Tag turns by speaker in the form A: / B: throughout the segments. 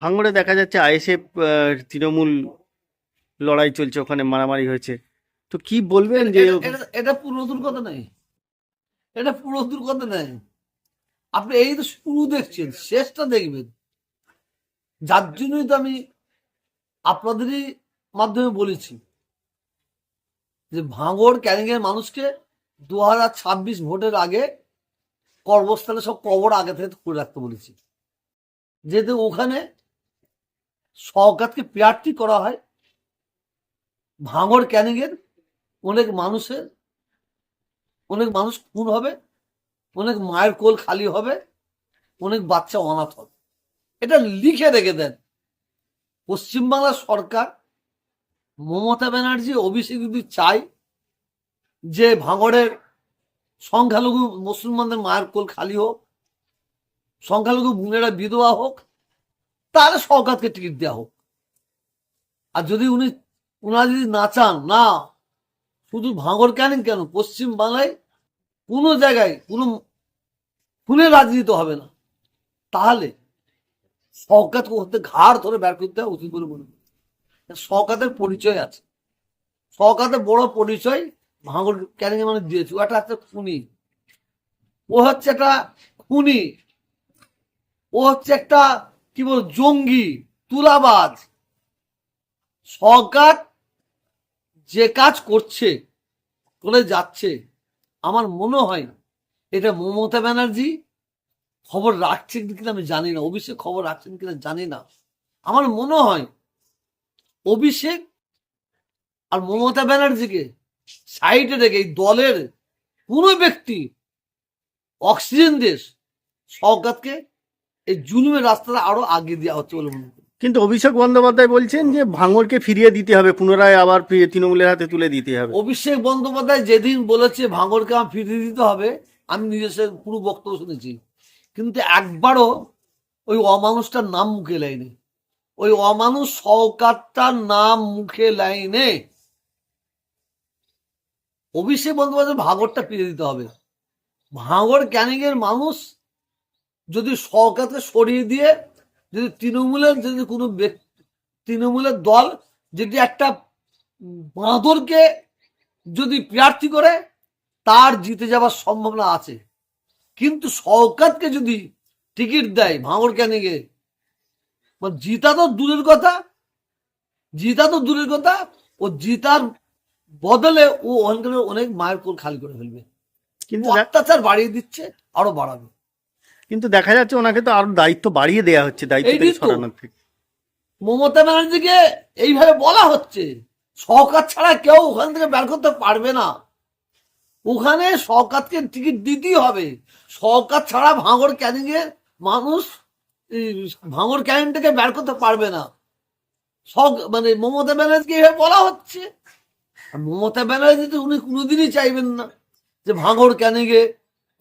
A: ভাঙড়ে দেখা যাচ্ছে আইএসএফ তৃণমূল লড়াই চলছে, ওখানে মারামারি হয়েছে। তো কি বলবেন যে
B: এটা পুরোদূর কথা নাই, এটা পুরোদূর কথা নাই। আপনি এই তো শুরু দেখছেন, শেষটা দেখবেন। যার জন্যই তো আমি আপনাদেরই মাধ্যমে বলেছি যে ভাঙড় ক্যানিং এর মানুষকে 2026 ভোটের আগে কর্মস্থলে সব কবর আগে থেকে করে রাখতে বলেছি, যেহেতু ওখানে সরকারকে প্রার্থী করা হয়। ভাঙড় ক্যানিং এর অনেক মানুষ খুন হবে, অনেক মায়ের কোল খালি হবে, অনেক বাচ্চা অনাথ হবে। এটা লিখে রেখে দেন। পশ্চিমবাংলার সরকার, মমতা ব্যানার্জি, অভিষেক যদি চাই যে ভাঙড়ের সংখ্যালঘু মুসলমানদের মায়ের কোল খালি হোক, সংখ্যালঘু বোনেরা বিধবা হোক, তাহলে সরকারকে টিকিট দেওয়া হোক। আর যদি উনারা যদি না চান, না শুধু ভাঙড় ক্যানিং কেন, পশ্চিম বাংলায় কোনো জায়গায় কোনো খুনের রাজনীতি হবে না, তাহলে সরকারকে করতে ঘাড় ধরে বের করতে হয় উচিত বলে মনে করি। সরকারের পরিচয় আছে, সরকারের বড় পরিচয় ভাঙড় ক্যানিং এর মানুষ দিয়েছে। ও একটা খুনি, ও হচ্ছে একটা খুনি, ও হচ্ছে একটা কি বল জঙ্গি, তুলাবাজ। সরকার যে কাজ করছে, করে যাচ্ছে, আমার মনে হয় এটা মমতা ব্যানার্জি খবর রাখছেন কিনা আমি জানি না, অভিষেক খবর রাখছেন কিনা জানি না। আমার মনে হয় অভিষেক আর মমতা ব্যানার্জিকে সাইডে রেখে এই দলের কোনো ব্যক্তি অক্সিজেন দেশ সরকারকে এই জুলুমের রাস্তাটা আরো আগে দেওয়া হচ্ছে বলে মনে করি।
A: কিন্তু অভিষেক বন্দ্যোপাধ্যায় বলছেন যে ভাঙড়কে ফিরিয়ে দিতে হবে, পুনরায় আবার তৃণমূলের হাতে তুলে দিতে হবে।
B: অভিষেক বন্দ্যোপাধ্যায় যেদিন বলেছে ভাঙড়কে আমার ফিরিয়ে দিতে হবে, আমি নিজের পুরো বক্তব্য শুনেছি, কিন্তু একবারও ওই অমানুষটার নাম মুখে লাইনি। ওই অমানুষ সরকারটার নাম মুখে লাইনে। অভিষেক বন্দ্যোপাধ্যায় ভাঙড়টা ফিরিয়ে দিতে হবে। ভাঙড় ক্যানিং এর মানুষ যদি সরকারকে সরিয়ে দিয়ে, যদি তৃণমূলের দল যদি একটা বাঁদরকে যদি প্রার্থী করে, তার জিতে যাওয়ার সম্ভাবনা আছে। কিন্তু সরকারকে যদি টিকিট দেয় ভাঙড় ক্যানিং এ, জিতা তো দূরের কথা, ও জিতার বদলে ও অনেক মায়ের কোল খালি করে ফেলবে, কিন্তু অত্যাচার বাড়িয়ে দিচ্ছে, আরো বাড়াবে।
A: কিন্তু দেখা যাচ্ছে ওনাকে তো আরো দায়িত্ব বাড়িয়ে দেওয়া হচ্ছে, দায়িত্ব থেকে সরানোর থেকে।
B: মমতা ব্যানার্জিকে এইভাবে বলা হচ্ছে, সরকার ছাড়া কেউ ওখান থেকে বের করতে পারবে না, ওখানে সরকারকে টিকিট দিতেই হবে। সরকার ছাড়া ভাঙড় ক্যানিং এর মানুষ ভাঙড় ক্যানিং থেকে বের করতে পারবে না। মানে মমতা ব্যানার্জিকে এইভাবে বলা হচ্ছে। মমতা ব্যানার্জি তো উনি কোনোদিনই চাইবেন না যে ভাঙড় ক্যানিং এ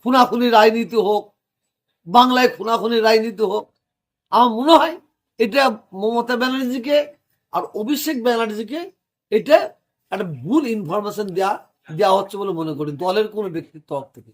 B: খুনাখুনি রাজনীতি হোক, বাংলায় খুনাখুনি রাজনীতি হোক। আমার মনে হয় এটা মমতা ব্যানার্জিকে আর অভিষেক ব্যানার্জিকে এটা একটা ভুল ইনফরমেশন দেওয়া হচ্ছে বলে মনে করি, দলের কোনো ব্যক্তির তরফ থেকে।